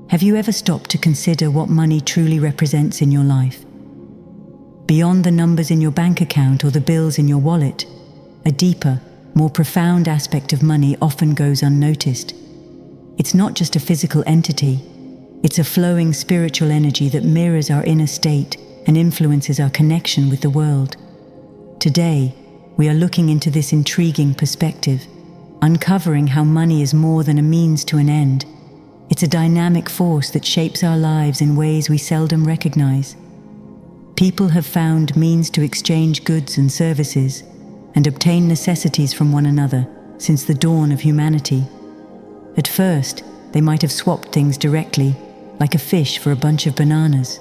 Have you ever stopped to consider what money truly represents in your life? Beyond the numbers in your bank account or the bills in your wallet, a deeper, more profound aspect of money often goes unnoticed. It's not just a physical entity, it's a flowing spiritual energy that mirrors our inner state and influences our connection with the world. Today, we are looking into this intriguing perspective, uncovering how money is more than a means to an end. It's a dynamic force that shapes our lives in ways we seldom recognize. People have found means to exchange goods and services and obtain necessities from one another since the dawn of humanity. At first, they might have swapped things directly, like a fish for a bunch of bananas.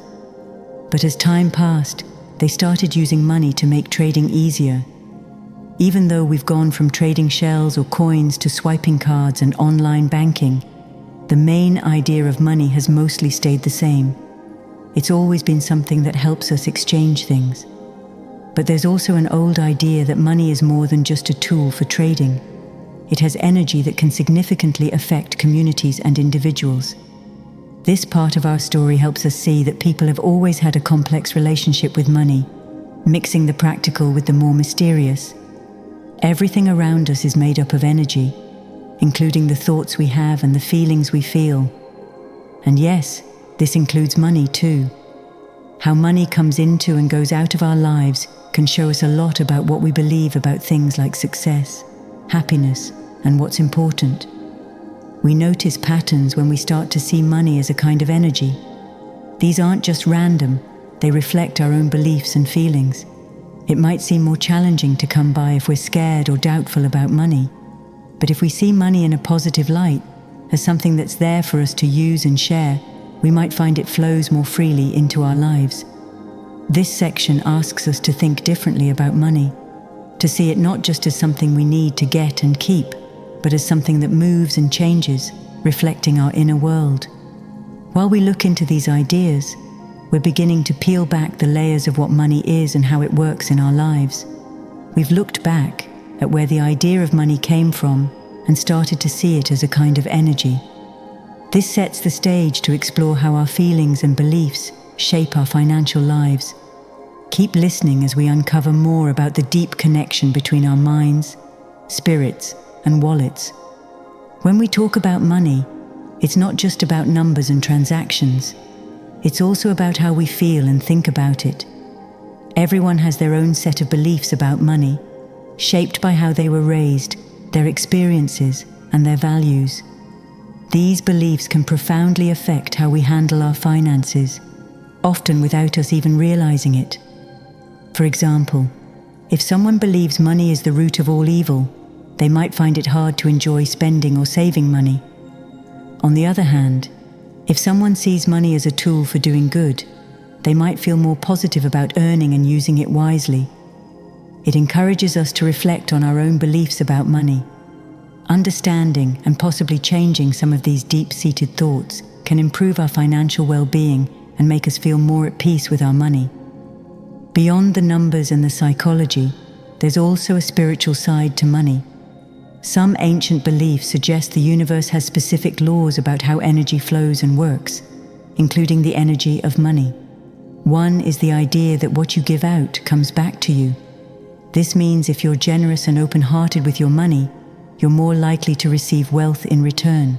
But as time passed, they started using money to make trading easier. Even though we've gone from trading shells or coins to swiping cards and online banking, the main idea of money has mostly stayed the same. It's always been something that helps us exchange things. But there's also an old idea that money is more than just a tool for trading. It has energy that can significantly affect communities and individuals. This part of our story helps us see that people have always had a complex relationship with money, mixing the practical with the more mysterious. Everything around us is made up of energy, including the thoughts we have and the feelings we feel. And yes, this includes money too. How money comes into and goes out of our lives can show us a lot about what we believe about things like success, happiness, and what's important. We notice patterns when we start to see money as a kind of energy. These aren't just random, they reflect our own beliefs and feelings. It might seem more challenging to come by if we're scared or doubtful about money. But if we see money in a positive light, as something that's there for us to use and share, we might find it flows more freely into our lives. This section asks us to think differently about money, to see it not just as something we need to get and keep, but as something that moves and changes, reflecting our inner world. While we look into these ideas, we're beginning to peel back the layers of what money is and how it works in our lives. We've looked back at where the idea of money came from and started to see it as a kind of energy. This sets the stage to explore how our feelings and beliefs shape our financial lives. Keep listening as we uncover more about the deep connection between our minds, spirits, and wallets. When we talk about money, it's not just about numbers and transactions. It's also about how we feel and think about it. Everyone has their own set of beliefs about money, shaped by how they were raised, their experiences, and their values. These beliefs can profoundly affect how we handle our finances, often without us even realizing it. For example, if someone believes money is the root of all evil, they might find it hard to enjoy spending or saving money. On the other hand, if someone sees money as a tool for doing good, they might feel more positive about earning and using it wisely. It encourages us to reflect on our own beliefs about money. Understanding and possibly changing some of these deep-seated thoughts can improve our financial well-being and make us feel more at peace with our money. Beyond the numbers and the psychology, there's also a spiritual side to money. Some ancient beliefs suggest the universe has specific laws about how energy flows and works, including the energy of money. One is the idea that what you give out comes back to you. This means if you're generous and open-hearted with your money, you're more likely to receive wealth in return.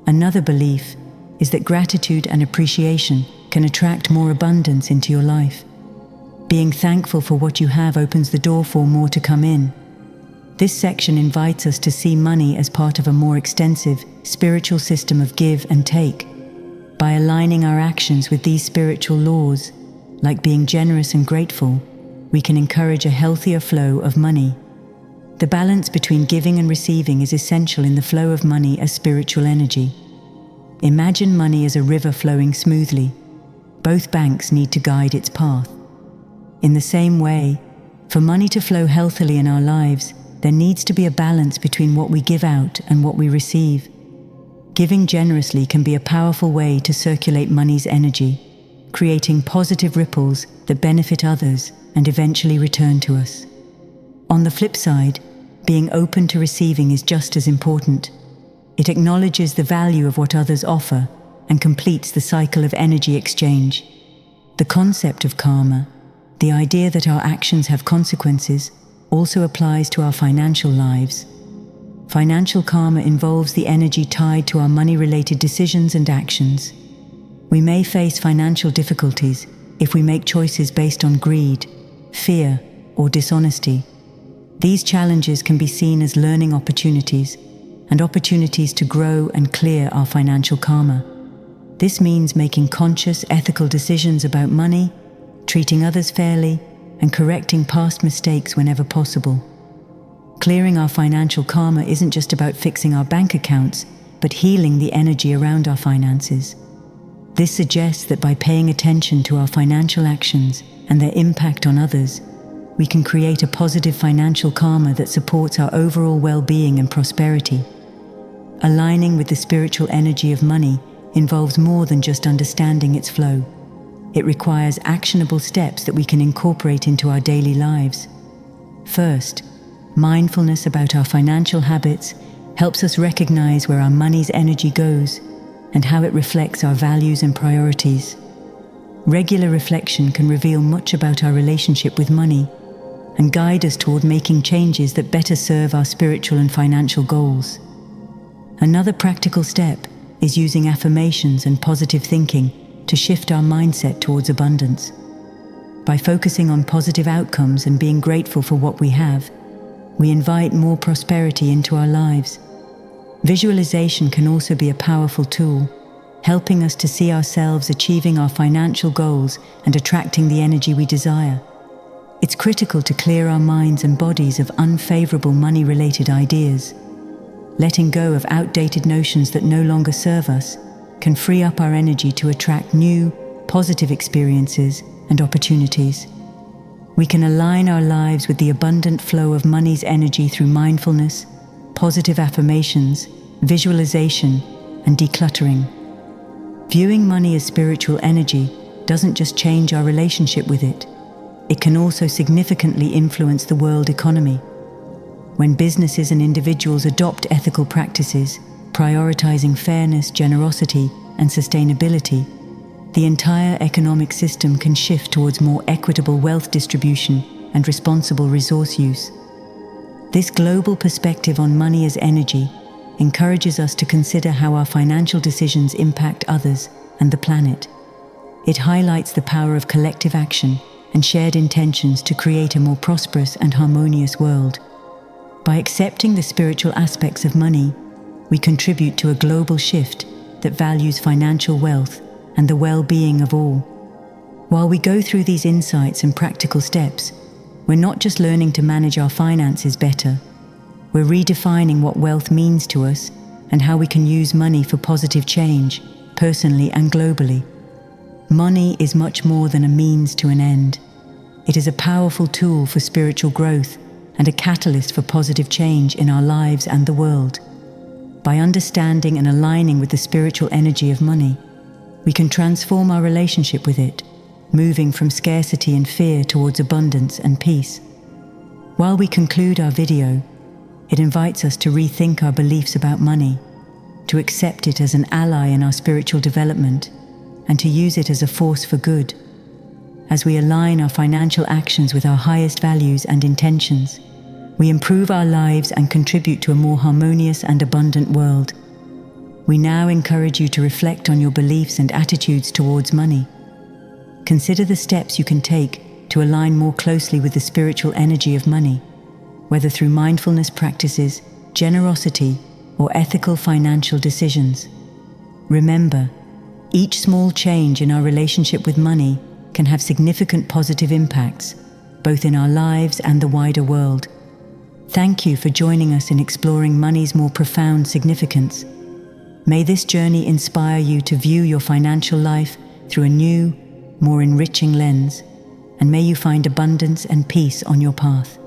Another belief is that gratitude and appreciation can attract more abundance into your life. Being thankful for what you have opens the door for more to come in. This section invites us to see money as part of a more extensive spiritual system of give and take. By aligning our actions with these spiritual laws, like being generous and grateful, we can encourage a healthier flow of money. The balance between giving and receiving is essential in the flow of money as spiritual energy. Imagine money as a river flowing smoothly. Both banks need to guide its path. In the same way, for money to flow healthily in our lives, there needs to be a balance between what we give out and what we receive. Giving generously can be a powerful way to circulate money's energy, creating positive ripples that benefit others and eventually return to us. On the flip side, being open to receiving is just as important. It acknowledges the value of what others offer and completes the cycle of energy exchange. The concept of karma, the idea that our actions have consequences, also applies to our financial lives. Financial karma involves the energy tied to our money-related decisions and actions. We may face financial difficulties if we make choices based on greed, fear, or dishonesty. These challenges can be seen as learning opportunities and opportunities to grow and clear our financial karma. This means making conscious, ethical decisions about money, treating others fairly, and correcting past mistakes whenever possible. Clearing our financial karma isn't just about fixing our bank accounts, but healing the energy around our finances. This suggests that by paying attention to our financial actions and their impact on others, we can create a positive financial karma that supports our overall well-being and prosperity. Aligning with the spiritual energy of money involves more than just understanding its flow. It requires actionable steps that we can incorporate into our daily lives. First, mindfulness about our financial habits helps us recognize where our money's energy goes and how it reflects our values and priorities. Regular reflection can reveal much about our relationship with money and guide us toward making changes that better serve our spiritual and financial goals. Another practical step is using affirmations and positive thinking to shift our mindset towards abundance. By focusing on positive outcomes and being grateful for what we have, we invite more prosperity into our lives. Visualization can also be a powerful tool, helping us to see ourselves achieving our financial goals and attracting the energy we desire. It's critical to clear our minds and bodies of unfavorable money-related ideas. Letting go of outdated notions that no longer serve us can free up our energy to attract new, positive experiences and opportunities. We can align our lives with the abundant flow of money's energy through mindfulness, positive affirmations, visualization, and decluttering. Viewing money as spiritual energy doesn't just change our relationship with it, it can also significantly influence the world economy. When businesses and individuals adopt ethical practices, prioritizing fairness, generosity, and sustainability, the entire economic system can shift towards more equitable wealth distribution and responsible resource use. This global perspective on money as energy encourages us to consider how our financial decisions impact others and the planet. It highlights the power of collective action and shared intentions to create a more prosperous and harmonious world. By accepting the spiritual aspects of money, we contribute to a global shift that values financial wealth and the well-being of all. While we go through these insights and practical steps, we're not just learning to manage our finances better, we're redefining what wealth means to us and how we can use money for positive change, personally and globally. Money is much more than a means to an end. It is a powerful tool for spiritual growth and a catalyst for positive change in our lives and the world. By understanding and aligning with the spiritual energy of money, we can transform our relationship with it, moving from scarcity and fear towards abundance and peace. While we conclude our video, it invites us to rethink our beliefs about money, to accept it as an ally in our spiritual development, and to use it as a force for good. As we align our financial actions with our highest values and intentions, we improve our lives and contribute to a more harmonious and abundant world. We now encourage you to reflect on your beliefs and attitudes towards money. Consider the steps you can take to align more closely with the spiritual energy of money, whether through mindfulness practices, generosity, or ethical financial decisions. Remember, each small change in our relationship with money can have significant positive impacts, both in our lives and the wider world. Thank you for joining us in exploring money's more profound significance. May this journey inspire you to view your financial life through a new, more enriching lens, and may you find abundance and peace on your path.